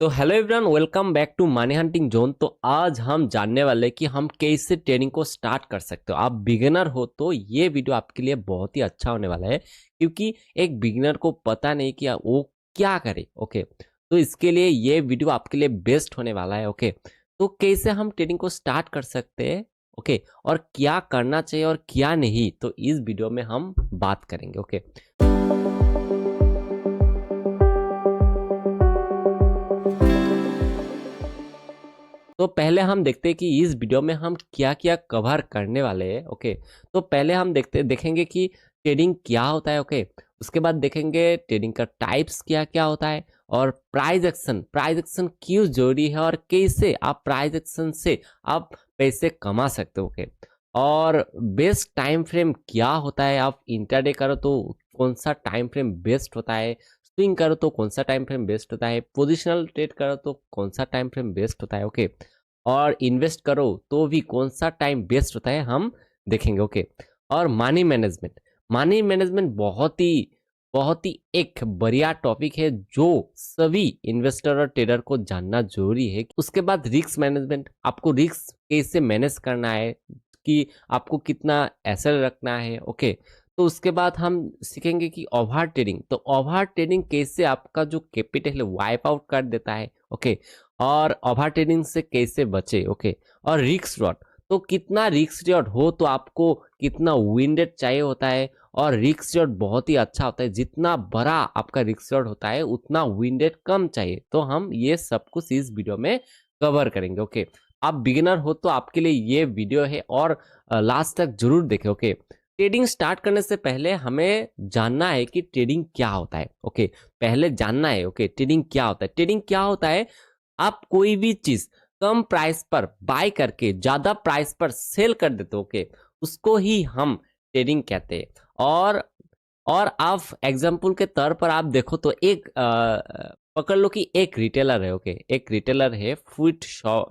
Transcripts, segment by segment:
तो hello everyone, welcome back to money hunting zone. तो आज हम जानने वाले हैं कि हम कैसे ट्रेडिंग को स्टार्ट कर सकते हो। आप बिगिनर हो तो ये वीडियो आपके लिए बहुत ही अच्छा होने वाला है, क्योंकि एक बिगिनर को पता नहीं कि वो क्या करे। ओके, तो इसके लिए ये वीडियो आपके लिए बेस्ट होने वाला है। ओके, तो कैसे हम ट्रेडिंग को स्टार्ट कर सकते हैं, ओके, और क्या करना चाहिए और क्या नहीं, तो इस वीडियो में हम बात करेंगे। ओके, तो पहले हम देखते हैं कि इस वीडियो में हम क्या क्या कवर करने वाले हैं। ओके, तो पहले हम देखेंगे कि ट्रेडिंग क्या होता है। ओके, उसके बाद देखेंगे ट्रेडिंग का टाइप्स क्या क्या होता है, और प्राइस एक्शन क्यों जरूरी है, और कैसे आप प्राइस एक्शन से आप पैसे कमा सकते हो। ओके, और बेस्ट टाइम फ्रेम क्या होता है। आप इंट्राडे करो तो कौन सा टाइम फ्रेम बेस्ट होता है, स्विंग करो तो कौन सा टाइम फ्रेम बेस्ट होता है, पोजिशनल ट्रेड करो तो कौन सा टाइम फ्रेम बेस्ट होता है। ओके, और इन्वेस्ट करो तो भी कौन सा टाइम बेस्ट होता है हम देखेंगे। ओके, और मनी मैनेजमेंट बहुत ही एक बढ़िया टॉपिक है जो सभी इन्वेस्टर और ट्रेडर को जानना जरूरी है। उसके बाद रिस्क मैनेजमेंट, आपको रिस्क कैसे मैनेज करना है, कि आपको कितना एसेट रखना है। ओके, तो उसके बाद हम सीखेंगे कि ओवर ट्रेडिंग, तो ओवर ट्रेडिंग कैसे आपका जो कैपिटल है वाइप आउट कर देता है। ओके, और ओवर ट्रेडिंग से कैसे बचे। ओके, और रिस्क रॉड, तो कितना रिस्क रॉड हो तो आपको कितना विंडेड चाहिए होता है, और रिस्क रॉड बहुत ही अच्छा होता है। जितना बड़ा आपका रिस्क रॉड होता है उतना विंडेड कम चाहिए। तो हम ये सब कुछ इस वीडियो में कवर करेंगे। ओके, आप बिगिनर हो तो आपके लिए ये वीडियो है, और लास्ट तक जरूर देखें। ओके, ट्रेडिंग स्टार्ट करने से पहले हमें जानना है कि ट्रेडिंग क्या होता है। ओके, पहले जानना है। ओके, ट्रेडिंग क्या होता है। ट्रेडिंग क्या होता है, आप कोई भी चीज कम प्राइस पर बाय करके ज्यादा प्राइस पर सेल कर देते हो। ओके, उसको ही हम ट्रेडिंग कहते हैं। और आप एग्जाम्पल के तौर पर आप देखो तो एक पकड़ लो कि एक रिटेलर है। ओके, एक रिटेलर है, फ्रूट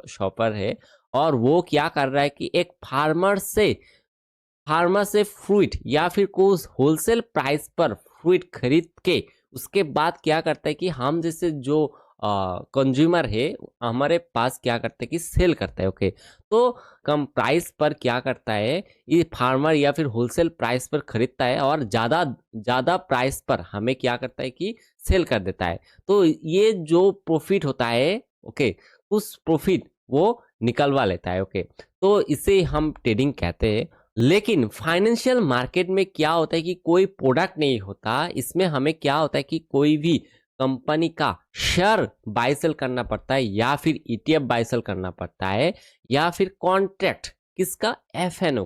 शॉपर है, और वो क्या कर रहा है कि एक फार्मर से फ्रूट या फिर कोई होलसेल प्राइस पर फ्रूट खरीद के उसके बाद क्या करता है कि हम जैसे जो कंज्यूमर है हमारे पास क्या करता है कि सेल करता है। ओके, तो कम प्राइस पर क्या करता है, ये फार्मर या फिर होलसेल प्राइस पर खरीदता है, और ज्यादा ज्यादा प्राइस पर हमें क्या करता है कि सेल कर देता है। तो ये जो प्रॉफिट होता है, ओके, उस प्रॉफिट वो निकलवा लेता है। ओके, तो इसे हम ट्रेडिंग कहते हैं। लेकिन फाइनेंशियल मार्केट में क्या होता है कि कोई प्रोडक्ट नहीं होता, इसमें हमें क्या होता है कि कोई भी कंपनी का शेयर बाय सेल करना पड़ता है, या फिर ईटीएफ बाय सेल करना पड़ता है, या फिर कॉन्ट्रैक्ट किसका, एफएनओ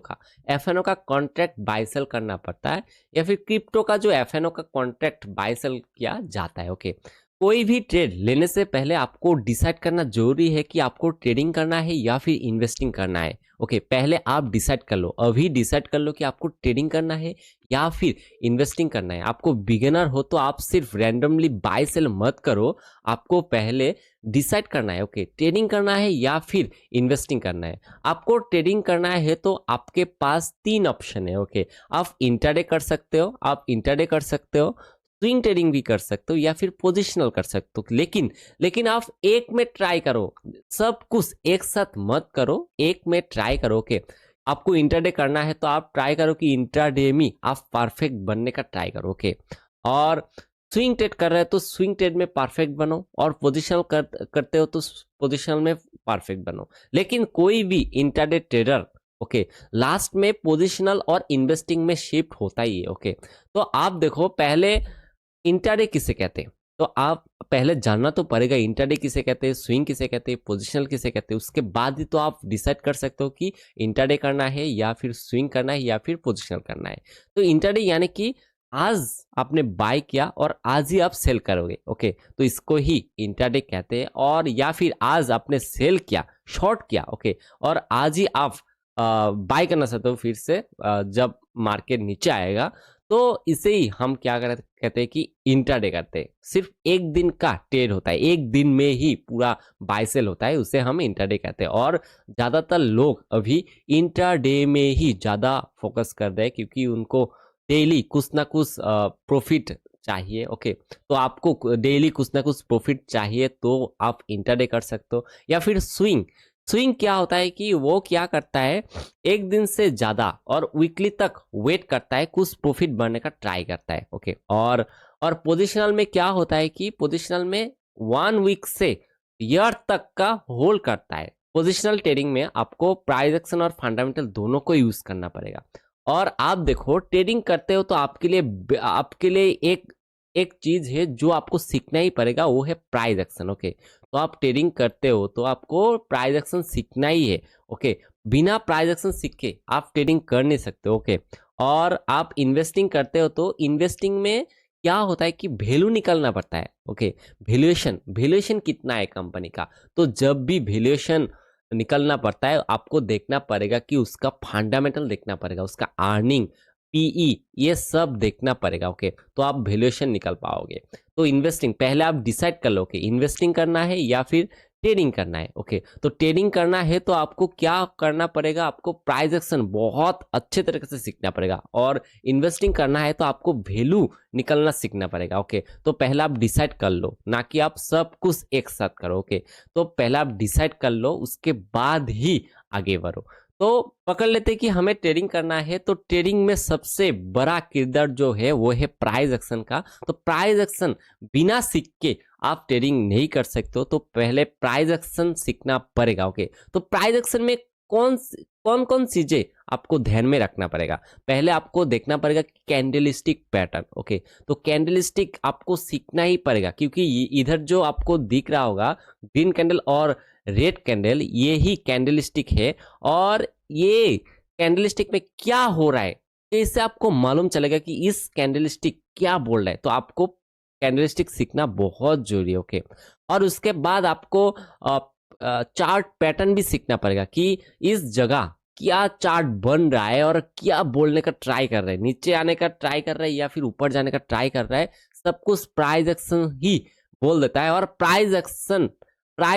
का कॉन्ट्रैक्ट बाय सेल करना पड़ता है, या फिर क्रिप्टो का जो एफएनओ का कॉन्ट्रैक्ट बाय सेल किया जाता है। ओके, कोई भी ट्रेड लेने से पहले आपको डिसाइड करना जरूरी है कि आपको ट्रेडिंग करना है या फिर इन्वेस्टिंग करना है। ओके, पहले आप डिसाइड कर लो, अभी डिसाइड कर लो कि आपको ट्रेडिंग करना है या फिर इन्वेस्टिंग करना है। आपको बिगिनर हो तो आप सिर्फ रैंडमली बाय सेल मत करो, आपको पहले डिसाइड करना है। ओके, ट्रेडिंग करना है या फिर इन्वेस्टिंग करना है। आपको ट्रेडिंग करना है तो आपके पास तीन ऑप्शन है। ओके, आप इंट्राडे कर सकते हो, स्विंग ट्रेडिंग भी कर सकते हो, या फिर पोजिशनल कर सकते हो। लेकिन आप एक में ट्राई करो, सब कुछ एक साथ मत करो, एक में ट्राई करो। ओके, आपको इंट्राडे करना है तो आप ट्राई करो कि इंट्राडे में आप परफेक्ट बनने का ट्राई करो। ओके, और स्विंग ट्रेड कर रहे हो तो स्विंग ट्रेड में परफेक्ट बनो, और पोजिशनल करते हो तो पोजिशनल में परफेक्ट बनो। लेकिन कोई भी इंट्राडे ट्रेडर, ओके, लास्ट में पोजिशनल और इन्वेस्टिंग में शिफ्ट होता ही है। ओके, तो आप देखो पहले इंट्राडे किसे कहते हैं, तो आप पहले जानना तो पड़ेगा इंट्राडे किसे कहते हैं, स्विंग किसे कहते हैं, पोजिशनल किसे कहते हैं। उसके बाद ही तो आप डिसाइड कर सकते हो कि इंट्राडे करना है या फिर स्विंग करना है या फिर पोजिशनल करना है। तो इंट्राडे यानी कि आज आपने बाय किया और आज ही आप सेल करोगे। ओके, तो इसको ही इंट्राडे कहते हैं। और या फिर आज आपने सेल किया, शॉर्ट किया, ओके, और आज ही आप बाय करना चाहते हो फिर से, जब मार्केट नीचे आएगा, तो इसे ही हम क्या कहते हैं कि इंट्राडे करते हैं। सिर्फ एक दिन का ट्रेड होता है, एक दिन में ही पूरा बाय सेल होता है, उसे हम इंट्राडे कहते हैं। और ज्यादातर लोग अभी इंट्राडे में ही ज्यादा फोकस कर रहे हैं, क्योंकि उनको डेली कुछ ना कुछ प्रॉफिट चाहिए, ओके, तो आपको डेली कुछ ना कुछ प्रॉफिट चाहिए तो आप इंटरडे कर सकते हो। या फिर स्विंग, स्विंग क्या होता है कि वो क्या करता है, एक दिन से ज्यादा और वीकली तक वेट करता है, कुछ प्रॉफिट बढ़ने का ट्राई करता है, ओके। और पोजिशनल में क्या होता है कि पोजिशनल में 1 वीक से ईयर तक का होल्ड करता है। पोजिशनल ट्रेडिंग में आपको प्राइस एक्शन और फंडामेंटल दोनों को यूज करना पड़ेगा। और आप देखो ट्रेडिंग करते हो तो आपके लिए एक एक चीज है जो आपको सीखना ही पड़ेगा, वो है प्राइस एक्शन, ओके। तो आप ट्रेडिंग करते हो तो आपको प्राइस एक्शन सीखना ही है, ओके। बिना प्राइस एक्शन सीखे आप ट्रेडिंग कर नहीं सकते, ओके। और आप इन्वेस्टिंग करते हो तो इन्वेस्टिंग में क्या होता है कि वैल्यू निकलना पड़ता है, ओके। वैल्यूएशन, वैल्यूएशन कितना है कंपनी का, तो जब भी वैल्यूएशन निकलना पड़ता है आपको देखना पड़ेगा कि उसका फंडामेंटल देखना पड़ेगा, उसका अर्निंग, पीई, ये सब देखना पड़ेगा, ओके। तो आप वैल्यूएशन निकल पाओगे। तो इन्वेस्टिंग पहले आप डिसाइड कर लो कि इन्वेस्टिंग करना है या फिर ट्रेडिंग करना है, ओके। तो ट्रेडिंग करना है तो आपको क्या करना पड़ेगा, आपको प्राइस एक्शन बहुत अच्छे तरीके से सीखना पड़ेगा। और इन्वेस्टिंग करना है तो आपको वैल्यू निकलना सीखना पड़ेगा, ओके। तो पहले आप डिसाइड कर लो, ना कि आप सब कुछ एक साथ करो, ओके। तो पहले आप डिसाइड कर लो, उसके बाद ही आगे बढ़ो। तो पकड़ लेते कि हमें ट्रेडिंग करना है, तो ट्रेडिंग में सबसे बड़ा किरदार जो है वो है प्राइस एक्शन का। तो प्राइस एक्शन बिना सीख के आप ट्रेडिंग नहीं कर सकते हो, तो पहले प्राइस एक्शन सीखना पड़ेगा, ओके। तो प्राइस एक्शन में कौन कौन कौन चीजें आपको ध्यान में रखना पड़ेगा, पहले आपको देखना पड़ेगा कैंडलस्टिक पैटर्न, ओके। तो कैंडलस्टिक आपको सीखना ही पड़ेगा, क्योंकि इधर जो आपको दिख रहा होगा ग्रीन कैंडल और रेड कैंडल, ये ही कैंडलस्टिक है। और ये कैंडलस्टिक में क्या हो रहा है, इससे आपको मालूम चलेगा कि इस कैंडलस्टिक क्या बोल रहा है। तो आपको कैंडलस्टिक सीखना बहुत जरूरी है, ओके। और उसके बाद आपको चार्ट पैटर्न भी सीखना पड़ेगा कि इस जगह क्या चार्ट बन रहा है और क्या बोलने का ट्राई कर रहा है, नीचे आने का ट्राई कर रहा है या फिर ऊपर जाने का ट्राई कर रहा है, सब कुछ प्राइस एक्शन ही बोल देता है। और प्राइस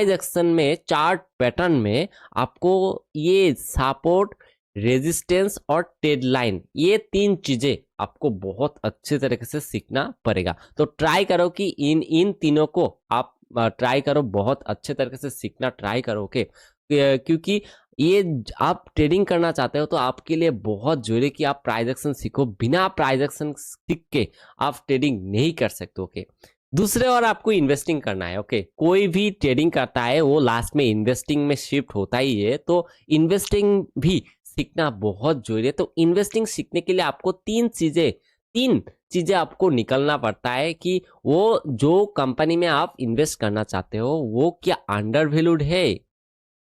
एक्शन में, चार्ट पैटर्न में आपको ये सपोर्ट, रेजिस्टेंस और ट्रेड लाइन, ये 3 चीजें आपको बहुत अच्छे तरीके से सीखना पड़ेगा। तो ट्राई करो कि इन तीनों को आप ट्राई करो, बहुत अच्छे तरीके से सीखना ट्राई करो, ओके। क्योंकि ये आप ट्रेडिंग करना चाहते हो तो आपके लिए बहुत जरूरी है कि आप प्राइस एक्शन सीखो। बिना प्राइस एक्शन सीख के आप ट्रेडिंग नहीं कर सकते, ओके। दूसरे और आपको इन्वेस्टिंग करना है, ओके। कोई भी ट्रेडिंग करता है वो लास्ट में इन्वेस्टिंग में शिफ्ट होता ही है, तो इन्वेस्टिंग भी सीखना बहुत जरूरी है। तो इन्वेस्टिंग सीखने के लिए आपको तीन चीजें आपको निकलना पड़ता है कि वो जो कंपनी में आप इन्वेस्ट करना चाहते हो वो क्या अंडर वैल्यूड है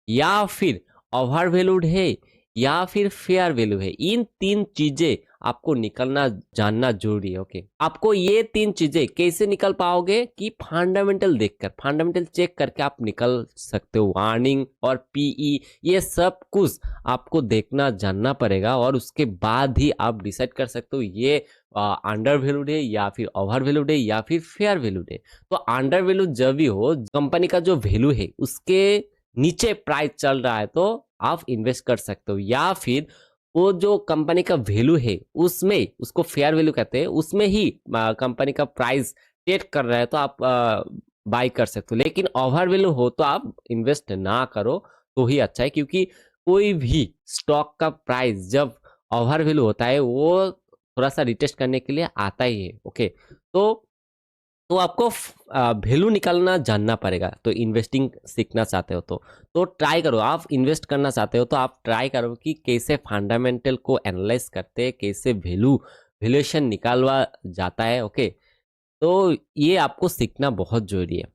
या फिर ओवर वैल्यूड है या फिर फेयर वैल्यू है। इन 3 चीजें आपको निकलना जानना जरूरी है, ओके। आपको ये 3 चीजें कैसे निकल पाओगे कि फंडामेंटल देखकर, फंडामेंटल चेक करके आप निकल सकते हो। अर्निंग और पीई, ये सब कुछ आपको देखना जानना पड़ेगा और उसके बाद ही आप डिसाइड कर सकते हो ये अंडर वैल्यूड है या फिर ओवर वैल्यूड है या फिर फेयर वैल्यूड है। तो अंडर वैल्यू जब भी हो, कंपनी का जो वैल्यू है उसके नीचे प्राइस चल रहा है तो आप इन्वेस्ट कर सकते हो। या फिर वो जो कंपनी का वैल्यू है उसमें, उसको फेयर वैल्यू कहते हैं, उसमें ही कंपनी का प्राइस ट्रेड कर रहा है तो आप बाय कर सकते हो। लेकिन ओवर वैल्यू हो तो आप इन्वेस्ट ना करो तो ही अच्छा है, क्योंकि कोई भी स्टॉक का प्राइस जब ओवर वैल्यू होता है वो थोड़ा सा रिटेस्ट करने के लिए आता ही है, ओके। तो आपको वैल्यू निकालना जानना पड़ेगा। तो इन्वेस्टिंग सीखना चाहते हो तो ट्राई करो। आप इन्वेस्ट करना चाहते हो तो आप ट्राई करो कि कैसे फंडामेंटल को एनालाइज करते हैं, कैसे वैल्यूएशन निकालवा जाता है, ओके। तो ये आपको सीखना बहुत जरूरी है।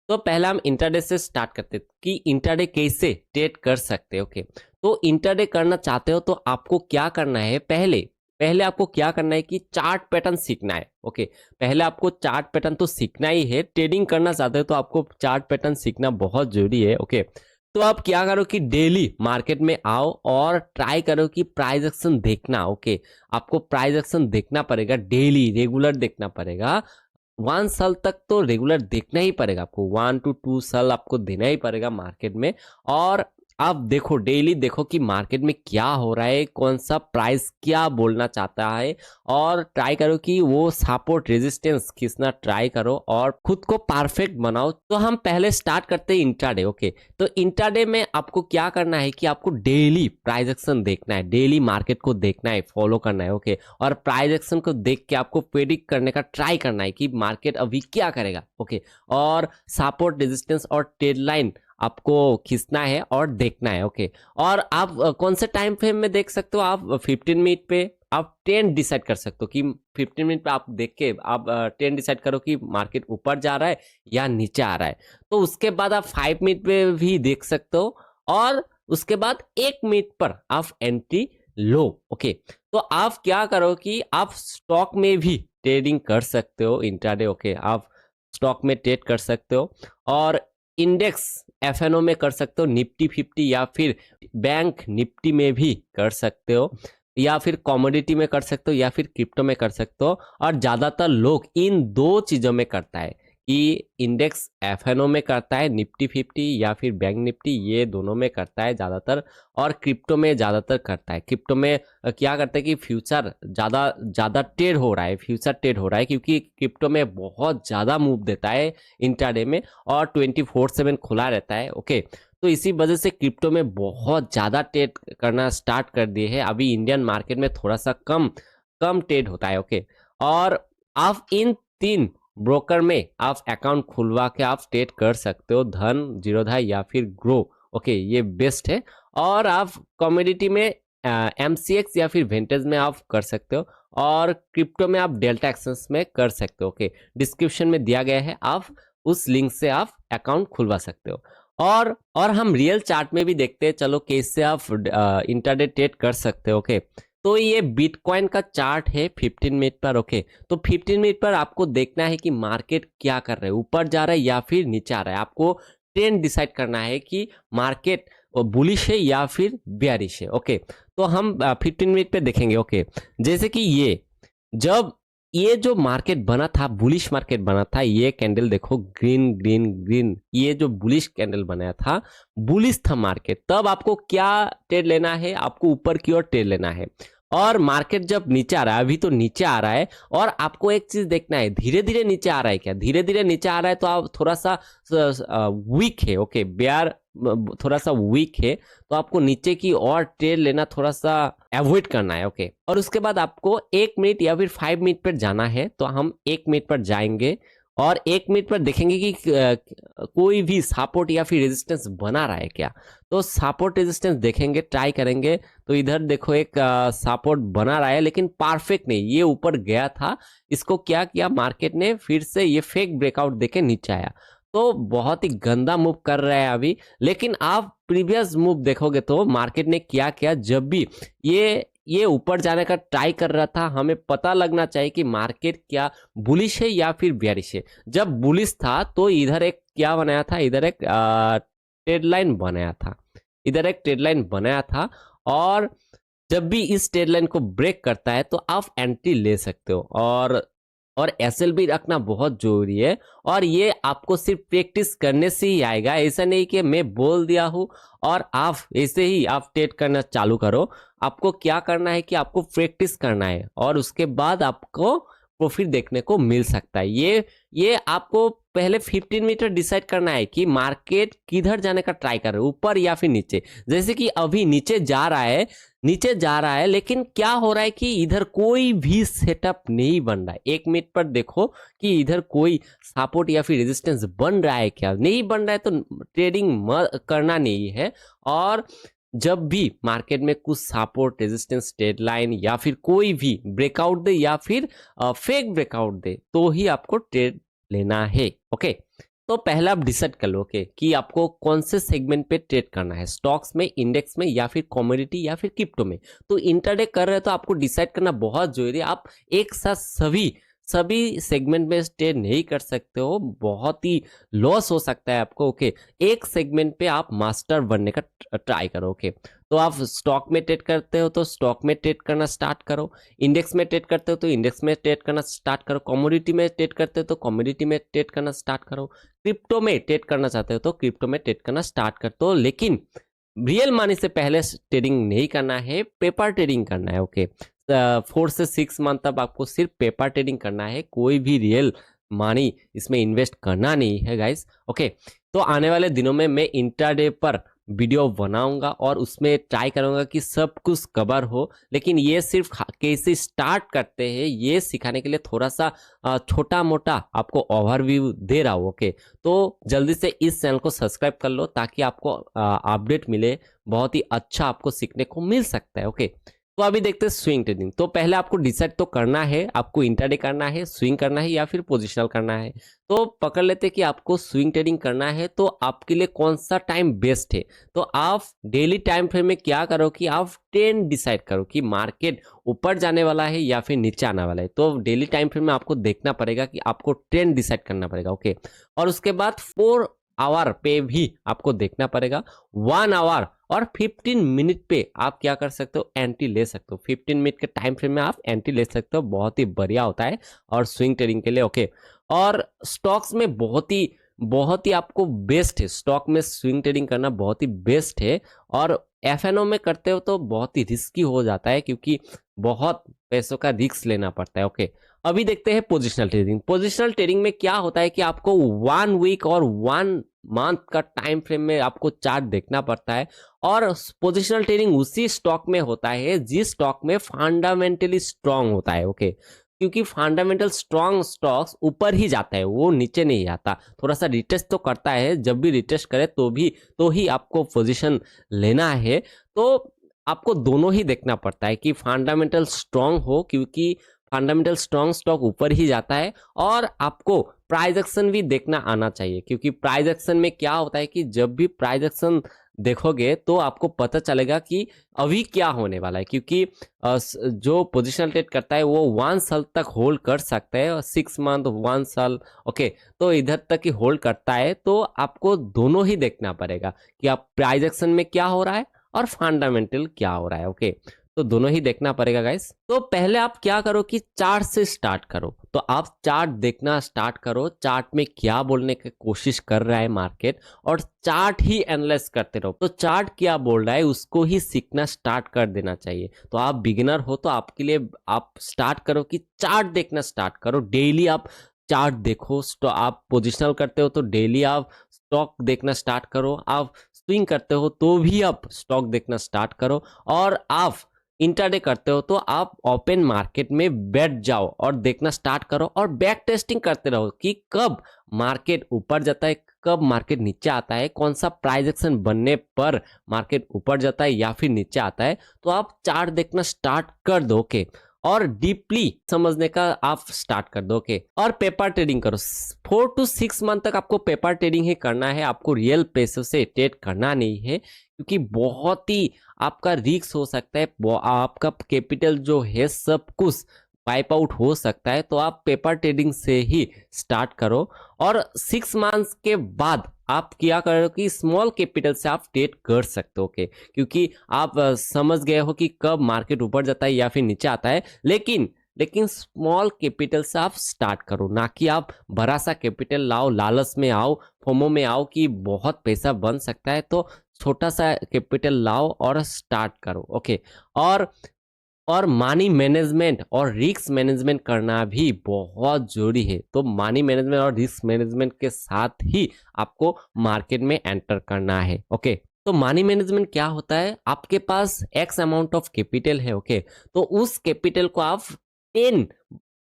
तो पहला हम इंटरडे से स्टार्ट करते हैं कि इंटरडे कैसे ट्रेड कर सकते हैं, ओके। तो इंटरडे करना चाहते हो तो आपको क्या करना है, पहले आपको क्या करना है कि चार्ट पैटर्न सीखना है, ओके। पहले आपको चार्ट पैटर्न तो सीखना ही है। ट्रेडिंग करना चाहते हो तो आपको चार्ट पैटर्न सीखना बहुत जरूरी है, ओके। तो आप क्या करो कि डेली मार्केट में आओ और ट्राई करो कि प्राइस एक्शन देखना, ओके। आपको प्राइस एक्शन देखना पड़ेगा, डेली रेगुलर देखना पड़ेगा। 1 साल तक तो रेगुलर देखना ही पड़ेगा आपको, 1 to 2 साल आपको देना ही पड़ेगा मार्केट में। और आप देखो, डेली देखो कि मार्केट में क्या हो रहा है, कौन सा प्राइस क्या बोलना चाहता है, और ट्राई करो कि वो सपोर्ट रेजिस्टेंस खींचना ट्राई करो और खुद को परफेक्ट बनाओ। तो हम पहले स्टार्ट करते हैं इंट्राडे। ओके, तो इंट्राडे में आपको क्या करना है कि आपको डेली प्राइस एक्शन देखना है, डेली मार्केट को देखना है, फॉलो करना है। ओके, और प्राइस एक्शन को देख के आपको प्रेडिक्ट करने का ट्राई करना है कि मार्केट अभी क्या करेगा। ओके, और सपोर्ट रेजिस्टेंस और ट्रेड लाइन आपको खींचना है और देखना है। ओके, और आप कौन से टाइम फ्रेम में देख सकते हो, आप 15 मिनट पे आप ट्रेंड डिसाइड कर सकते हो कि 15 मिनट पे आप देख के आप ट्रेंड डिसाइड करो कि मार्केट ऊपर जा रहा है या नीचे आ रहा है। तो उसके बाद आप 5 मिनट पे भी देख सकते हो, और उसके बाद 1 मिनट पर आप एंट्री लो। ओके, तो आप क्या करो कि आप स्टॉक में भी ट्रेडिंग कर सकते हो इंट्राडे। ओके, आप स्टॉक में ट्रेड कर सकते हो, और इंडेक्स एफएनओ में कर सकते हो, निफ्टी 50 या फिर बैंक निफ्टी में भी कर सकते हो, या फिर कमोडिटी में कर सकते हो, या फिर क्रिप्टो में कर सकते हो। और ज्यादातर लोग इन दो चीजों में करता है कि इंडेक्स एफएनओ में करता है, निफ्टी 50 या फिर बैंक निफ्टी, ये दोनों में करता है ज्यादातर, और क्रिप्टो में ज्यादातर करता है। क्रिप्टो में क्या करता है कि फ्यूचर ज्यादा ज्यादा ट्रेड हो रहा है, फ्यूचर ट्रेड हो रहा है, क्योंकि क्रिप्टो में बहुत ज्यादा मूव देता है इंट्राडे में, और 24/7 खुला रहता है। ओके, तो इसी वजह से क्रिप्टो में बहुत ज़्यादा ट्रेड करना स्टार्ट कर दिए है। अभी इंडियन मार्केट में थोड़ा सा कम कम ट्रेड होता है। ओके, और आप इन 3 ब्रोकर में आप अकाउंट खुलवा के आप ट्रेड कर सकते हो, धन, जीरोधा या फिर ग्रो। ओके, ये बेस्ट है। और आप कमोडिटी में एमसीएक्स या फिर वेंटेज में आप कर सकते हो, और क्रिप्टो में आप डेल्टा एक्सचेंज में कर सकते हो। ओके, डिस्क्रिप्शन में दिया गया है, आप उस लिंक से आप अकाउंट खुलवा सकते हो। और हम रियल चार्ट में भी देखते हैं, चलो कैसे आप इंट्राडे ट्रेड कर सकते हो। ओके, तो ये बिटकॉइन का चार्ट है 15 मिनट पर। ओके, तो 15 मिनट पर आपको देखना है कि मार्केट क्या कर रहा है, ऊपर जा रहा है या फिर नीचे आ रहा है। आपको ट्रेंड डिसाइड करना है कि मार्केट बुलिश है या फिर बेयरिश है। ओके, तो हम 15 मिनट पे देखेंगे। ओके, जैसे कि जब ये जो मार्केट बना था, बुलिश मार्केट बना था, ये कैंडल देखो, ग्रीन ग्रीन ग्रीन, ये जो बुलिश कैंडल बनाया था, बुलिश था मार्केट, तब आपको क्या ट्रेड लेना है, आपको ऊपर की ओर ट्रेड लेना है। और मार्केट जब नीचे आ रहा है, अभी तो नीचे आ रहा है, और आपको एक चीज देखना है, धीरे धीरे नीचे आ रहा है क्या, धीरे धीरे नीचे आ रहा है तो आप थोड़ा सा वीक है। ओके, बेयर थोड़ा सा वीक है, तो आपको नीचे की और ट्रेड लेना थोड़ा सा अवॉइड करना है। ओके, और उसके बाद आपको 1 मिनट या फिर 5 मिनट पर जाना है, तो हम 1 मिनट पर जाएंगे, और 1 मिनट पर देखेंगे कि कोई भी सपोर्ट या फिर रेजिस्टेंस बना रहा है क्या। तो सपोर्ट रेजिस्टेंस देखेंगे, ट्राई करेंगे। तो इधर देखो एक सपोर्ट बना रहा है, लेकिन परफेक्ट नहीं, ये ऊपर गया था, इसको क्या किया मार्केट ने, फिर से ये फेक ब्रेकआउट देके नीचे आया। तो बहुत ही गंदा मूव कर रहा है अभी। लेकिन आप प्रीवियस मूव देखोगे तो मार्केट ने क्या किया, जब भी ये ऊपर जाने का ट्राई कर रहा था, हमें पता लगना चाहिए कि मार्केट क्या बुलिश है या फिर बेयरिश है। जब बुलिश था तो इधर एक क्या बनाया था, इधर एक ट्रेड लाइन बनाया था, इधर एक ट्रेड लाइन बनाया था। और जब भी इस ट्रेड लाइन को ब्रेक करता है तो आप एंट्री ले सकते हो, और एसएलबी रखना बहुत जरूरी है। और ये आपको सिर्फ प्रैक्टिस करने से ही आएगा, ऐसा नहीं कि मैं बोल दिया हूँ और आप ऐसे ही आप ट्रेड करना चालू करो। आपको क्या करना है कि आपको प्रैक्टिस करना है, और उसके बाद आपको प्रॉफिट देखने को मिल सकता है। ये आपको पहले 15 मीटर डिसाइड करना है कि मार्केट किधर जाने का ट्राई कर रहा है, ऊपर या फिर नीचे। जैसे कि अभी नीचे जा रहा है, नीचे जा रहा है, लेकिन क्या हो रहा है कि इधर कोई भी सेटअप नहीं बन रहा है। 1 मिनट पर देखो कि इधर कोई सपोर्ट या फिर रेजिस्टेंस बन रहा है क्या, नहीं बन रहा है तो ट्रेडिंग करना नहीं है। और जब भी मार्केट में कुछ सपोर्ट, रेजिस्टेंस, ट्रेड लाइन या फिर कोई भी ब्रेकआउट दे या फिर फेक ब्रेकआउट दे, तो ही आपको ट्रेड लेना है। ओके, तो पहला आप डिसाइड कर लो ओके कि आपको कौन से सेगमेंट पे ट्रेड करना है, स्टॉक्स में, इंडेक्स में, या फिर कमोडिटी या फिर क्रिप्टो में। तो इंट्राडे कर रहे हो तो आपको डिसाइड करना बहुत जरूरी है। आप एक साथ सभी सेगमेंट में ट्रेड नहीं कर सकते हो, बहुत ही लॉस हो सकता है आपको। ओके, एक सेगमेंट पे आप मास्टर बनने का ट्राई करो। ओके, तो आप स्टॉक में ट्रेड करते हो तो स्टॉक में ट्रेड करना स्टार्ट करो, इंडेक्स में ट्रेड करते हो तो इंडेक्स में ट्रेड करना स्टार्ट करो, कमोडिटी में ट्रेड करते हो तो कमोडिटी में ट्रेड करना स्टार्ट करो, क्रिप्टो में ट्रेड करना चाहते हो तो क्रिप्टो में ट्रेड करना स्टार्ट कर दो। लेकिन रियल मनी से पहले ट्रेडिंग नहीं करना है, पेपर ट्रेडिंग करना है। ओके, 4 से 6 मंथ तक आपको सिर्फ पेपर ट्रेडिंग करना है, कोई भी रियल मनी इसमें इन्वेस्ट करना नहीं है गाइस। ओके, तो आने वाले दिनों में मैं इंट्राडे पर वीडियो बनाऊंगा और उसमें ट्राई करूंगा कि सब कुछ कवर हो, लेकिन ये सिर्फ कैसे स्टार्ट करते हैं ये सिखाने के लिए थोड़ा सा छोटा मोटा आपको ओवरव्यू दे रहा हूँ। ओके, तो जल्दी से इस चैनल को सब्सक्राइब कर लो ताकि आपको अपडेट मिले, बहुत ही अच्छा आपको सीखने को मिल सकता है। ओके, तो अभी देखते हैं स्विंग ट्रेडिंग। तो पहले आपको डिसाइड तो करना है, आपको इंट्राडे करना है, स्विंग करना है या फिर पोजिशनल करना है। तो पकड़ लेते हैं कि आपको स्विंग ट्रेडिंग करना है तो आपके लिए कौन सा टाइम बेस्ट है। तो आप डेली टाइम फ्रेम में क्या करो कि आप ट्रेंड डिसाइड करो कि मार्केट ऊपर जाने वाला है या फिर नीचे आने वाला है। तो डेली टाइम फ्रेम में आपको देखना पड़ेगा कि आपको ट्रेंड डिसाइड करना पड़ेगा। ओके, और उसके बाद 4 आवर पे भी आपको देखना पड़ेगा, 1 आवर और 15 मिनट पे आप क्या कर सकते हो, एंट्री ले सकते हो। 15 मिनट के टाइम फ्रेम में आप एंट्री ले सकते हो, बहुत ही बढ़िया होता है और स्विंग ट्रेडिंग के लिए। ओके, और स्टॉक्स में बहुत ही आपको बेस्ट है, स्टॉक में स्विंग ट्रेडिंग करना बहुत ही बेस्ट है। और एफएनओ में करते हो तो बहुत ही रिस्की हो जाता है क्योंकि बहुत पैसों का रिस्क लेना पड़ता है। ओके, अभी देखते हैं पोजिशनल ट्रेडिंग। पोजिशनल ट्रेडिंग में क्या होता है कि आपको 1 वीक और 1 मंथ का टाइम फ्रेम में आपको चार्ट देखना पड़ता है। और पोजिशनल ट्रेडिंग उसी स्टॉक में होता है जिस स्टॉक में फंडामेंटली स्ट्रांग होता है। ओके, क्योंकि फंडामेंटल स्ट्रांग स्टॉक्स ऊपर ही जाता है, वो नीचे नहीं जाता। थोड़ा सा रिटेस्ट तो करता है, जब भी रिटेस्ट करे तो ही आपको पोजीशन लेना है। तो आपको दोनों ही देखना पड़ता है कि फंडामेंटल स्ट्रांग हो, क्योंकि फंडामेंटल स्ट्रांग स्टॉक ऊपर ही जाता है। और आपको प्राइस एक्शन भी देखना आना चाहिए, क्योंकि प्राइस एक्शन में क्या होता है कि जब भी प्राइस एक्शन देखोगे तो आपको पता चलेगा कि अभी क्या होने वाला है। क्योंकि जो पोजिशनल ट्रेड करता है वो 1 साल तक होल्ड कर सकता है, 6 मंथ 1 साल। ओके, तो इधर तक ही होल्ड करता है। तो आपको दोनों ही देखना पड़ेगा कि आप प्राइस एक्शन में क्या हो रहा है और फंडामेंटल क्या हो रहा है। ओके, तो दोनों ही देखना पड़ेगा गाइस। तो पहले आप क्या करो कि चार्ट से स्टार्ट करो। तो आप चार्ट देखना स्टार्ट करो, चार्ट में क्या बोलने की कोशिश कर रहा है मार्केट, और चार्ट ही एनालाइज करते रहो। तो चार्ट क्या बोल रहा है उसको ही सीखना स्टार्ट कर देना चाहिए। तो आप बिगिनर हो तो आपके लिए आप स्टार्ट करो कि चार्ट देखना स्टार्ट करो। डेली आप चार्ट देखो। आप पोजिशनल करते हो तो डेली आप स्टॉक देखना स्टार्ट करो। आप स्विंग करते हो तो भी आप स्टॉक देखना स्टार्ट करो। और आप इंट्राडे करते हो तो आप ओपन मार्केट में बैठ जाओ और देखना स्टार्ट करो और बैक टेस्टिंग करते रहो कि कब मार्केट ऊपर जाता है, कब मार्केट नीचे आता है, कौन सा प्राइस एक्शन बनने पर मार्केट ऊपर जाता है या फिर नीचे आता है। तो आप चार्ट देखना स्टार्ट कर दो। ओके, और डीपली समझने का आप स्टार्ट कर दो। ओके, और पेपर ट्रेडिंग करो। 4 to 6 मंथ तक आपको पेपर ट्रेडिंग ही करना है, आपको रियल पैसों से ट्रेड करना नहीं है, क्योंकि बहुत ही आपका रिस्क हो सकता है। आपका कैपिटल जो है सब कुछ वाइप आउट हो सकता है। तो आप पेपर ट्रेडिंग से ही स्टार्ट करो। और 6 मंथ्स के बाद आप क्या करो कि स्मॉल कैपिटल से आप ट्रेड कर सकते हो। ओके, क्योंकि आप समझ गए हो कि कब मार्केट ऊपर जाता है या फिर नीचे आता है। लेकिन स्मॉल कैपिटल से आप स्टार्ट करो, ना कि आप बड़ा सा कैपिटल लाओ, लालच में आओ, फोमो में आओ कि बहुत पैसा बन सकता है। तो छोटा सा कैपिटल लाओ और स्टार्ट करो। ओके, और मनी मैनेजमेंट और रिस्क मैनेजमेंट करना भी बहुत जरूरी है। तो मनी मैनेजमेंट और रिस्क मैनेजमेंट के साथ ही आपको मार्केट में एंटर करना है। ओके, तो मनी मैनेजमेंट क्या होता है, आपके पास एक्स अमाउंट ऑफ कैपिटल है। ओके, तो उस कैपिटल को आप 10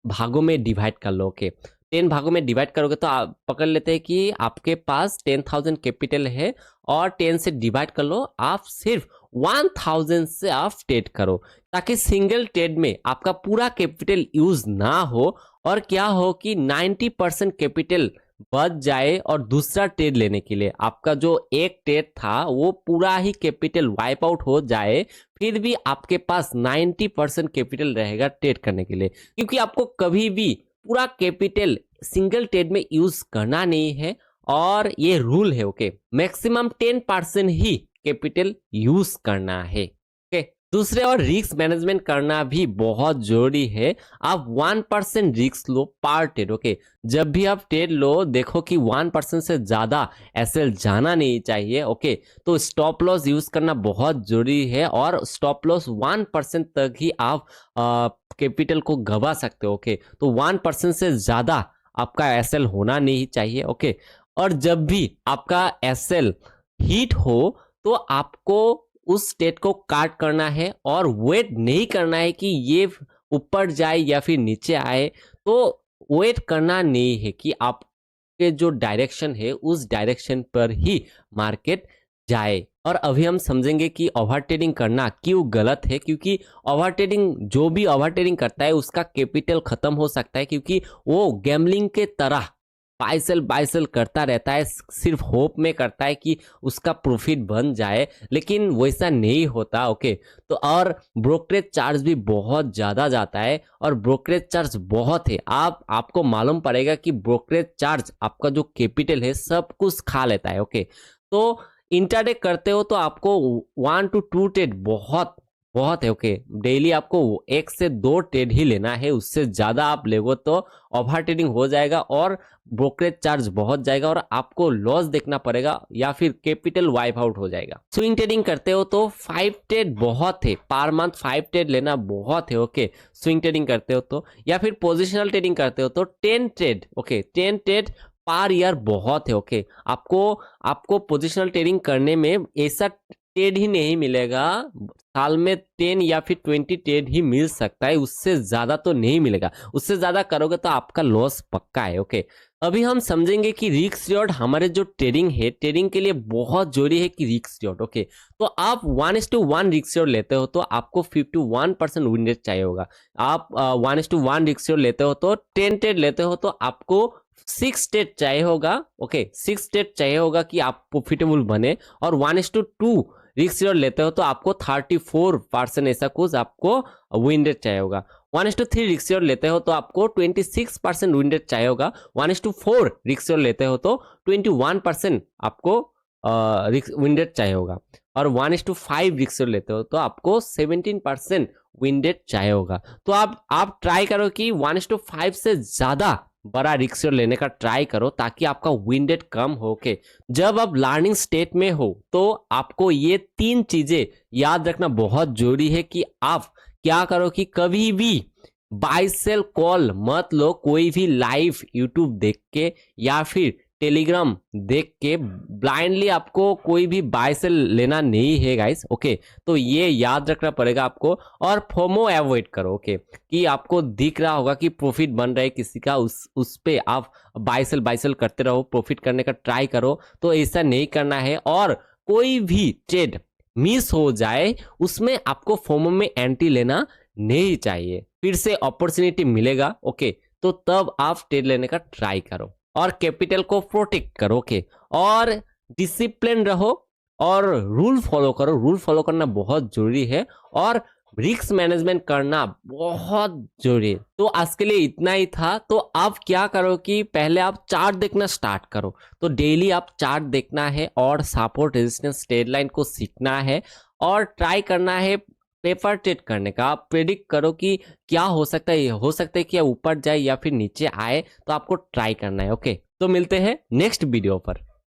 भागों में डिवाइड कर लो। ओके, 10 भागों में डिवाइड करोगे तो आप पकड़ लेते हैं कि आपके पास 10,000 कैपिटल है और 10 से डिवाइड कर लो। आप सिर्फ 1,000 से आप ट्रेड करो, ताकि सिंगल ट्रेड में आपका पूरा कैपिटल यूज ना हो और क्या हो कि 90% कैपिटल बच जाए और दूसरा ट्रेड लेने के लिए आपका जो एक ट्रेड था वो पूरा ही कैपिटल वाइप आउट हो जाए, फिर भी आपके पास 90% कैपिटल रहेगा ट्रेड करने के लिए। क्योंकि आपको कभी भी पूरा कैपिटल सिंगल ट्रेड में यूज करना नहीं है, और ये रूल है। ओके, मैक्सिमम 10% ही कैपिटल यूज करना है। ओके, दूसरे और रिस्क मैनेजमेंट करना भी बहुत जरूरी है। आप 1% रिस्क लो पर ट्रेड। ओके, जब भी आप ट्रेड लो देखो कि 1% से ज्यादा एसएल जाना नहीं चाहिए। ओके, तो स्टॉप लॉस यूज करना बहुत जरूरी है और स्टॉप लॉस 1% तक ही आप कैपिटल को गवा सकते हो। ओके, तो 1% से ज्यादा आपका एसएल होना नहीं चाहिए। ओके, और जब भी आपका एसएल हिट हो तो आपको उस स्टेट को काट करना है और वेट नहीं करना है कि ये ऊपर जाए या फिर नीचे आए। तो वेट करना नहीं है कि आपके जो डायरेक्शन है उस डायरेक्शन पर ही मार्केट जाए। और अभी हम समझेंगे कि ओवर ट्रेडिंग करना क्यों गलत है, क्योंकि ओवर ट्रेडिंग जो भी ओवर ट्रेडिंग करता है उसका कैपिटल खत्म हो सकता है, क्योंकि वो गैम्बलिंग के तरह बाय सेल करता रहता है, सिर्फ होप में करता है कि उसका प्रॉफिट बन जाए, लेकिन वैसा नहीं होता। ओके, तो और ब्रोकरेज चार्ज भी बहुत ज़्यादा जाता है और ब्रोकरेज चार्ज बहुत है। आपको मालूम पड़ेगा कि ब्रोकरेज चार्ज आपका जो कैपिटल है सब कुछ खा लेता है। ओके, तो इंट्राडे करते हो तो आपको 1 to 2 ट्रेड बहुत बहुत है। ओके, डेली आपको 1 से 2 ट्रेड ही लेना है, उससे ज़्यादा आप लेगो तो ओवर ट्रेडिंग हो जाएगा और ब्रोकरेज चार्ज बहुत जाएगा और आपको लॉस देखना पड़ेगा या फिर कैपिटल वाइप आउट हो जाएगा। स्विंग ट्रेडिंग करते हो तो 5 ट्रेड बहुत है, पर मंथ 5 ट्रेड लेना बहुत है। ओके, स्विंग ट्रेडिंग करते हो तो, या फिर पोजिशनल ट्रेडिंग करते हो तो 10 trade. Okay, 10 trade per year बहुत है। ओके, आपको पोजिशनल ट्रेडिंग करने में ऐसा ट्रेड ही नहीं मिलेगा, साल में 10 या फिर 20 ट्रेड ही मिल सकता है, उससे ज्यादा तो नहीं मिलेगा। उससे ज्यादा करोगे तो आपका लॉस पक्का है। ओके, अभी हम समझेंगे कि रिस्क रिवॉर्ड हमारे जो ट्रेडिंग है, ट्रेडिंग के लिए बहुत जरूरी है कि रिस्क रिवॉर्ड। ओके, तो आप 1:1 रिस्क रिवॉर्ड लेते हो तो आपको 51% विन रेट चाहिए होगा। आप 1:1 रिस्क रिवॉर्ड लेते हो तो 10 ट्रेड लेते हो तो आपको 6 ट्रेड चाहिए होगा। ओके, 6 ट्रेड चाहिए होगा कि आप प्रॉफिटेबल बने। और 1:2 रिस्क रिवॉर्ड लेते हो तो आपको 34% ऐसा कुछ आपको विन रेट चाहिए होगा। 1:3 रिस्क रिवॉर्ड लेते हो तो आपको 26% विन रेट चाहिए होगा। 1:4 रिस्क रिवॉर्ड लेते हो तो 21% आपको विन रेट चाहिए होगा। और 1:5 रिस्क रिवॉर्ड लेते हो तो आपको 17% विन रेट चाहिए होगा। तो आप ट्राई करो कि 1:5 से ज्यादा बड़ा रिस्क लेने का ट्राई करो ताकि आपका विन रेट कम हो के। जब आप लर्निंग स्टेट में हो तो आपको ये 3 चीजें याद रखना बहुत जरूरी है कि आप क्या करो कि कभी भी बाय सेल कॉल मत लो, कोई भी लाइव यूट्यूब देख के या फिर टेलीग्राम देख के ब्लाइंडली आपको कोई भी बाय सेल लेना नहीं है गाइस। ओके, तो ये याद रखना पड़ेगा आपको। और फोमो अवॉइड करो। ओके, कि आपको दिख रहा होगा कि प्रॉफिट बन रहा है किसी का, उस पे आप बाय सेल करते रहो, प्रॉफिट करने का ट्राई करो। तो ऐसा नहीं करना है। और कोई भी ट्रेड मिस हो जाए उसमें आपको फोमो में एंट्री लेना नहीं चाहिए, फिर से अपॉर्चुनिटी मिलेगा। ओके, तो तब आप ट्रेड लेने का ट्राई करो और कैपिटल को प्रोटेक्ट करो। ओके, और डिसिप्लिन रहो और रूल फॉलो करो। रूल फॉलो करना बहुत जरूरी है और रिस्क मैनेजमेंट करना बहुत जरूरी है। तो आज के लिए इतना ही था। तो आप क्या करो कि पहले आप चार्ट देखना स्टार्ट करो। तो डेली आप चार्ट देखना है और सपोर्ट रेजिस्टेंस ट्रेड लाइन को सीखना है और ट्राई करना है पेपर ट्रेड करने का। आप प्रेडिक्ट करो कि क्या हो सकता है कि ऊपर जाए या फिर नीचे आए, तो आपको ट्राई करना है। ओके, तो मिलते हैं नेक्स्ट वीडियो पर।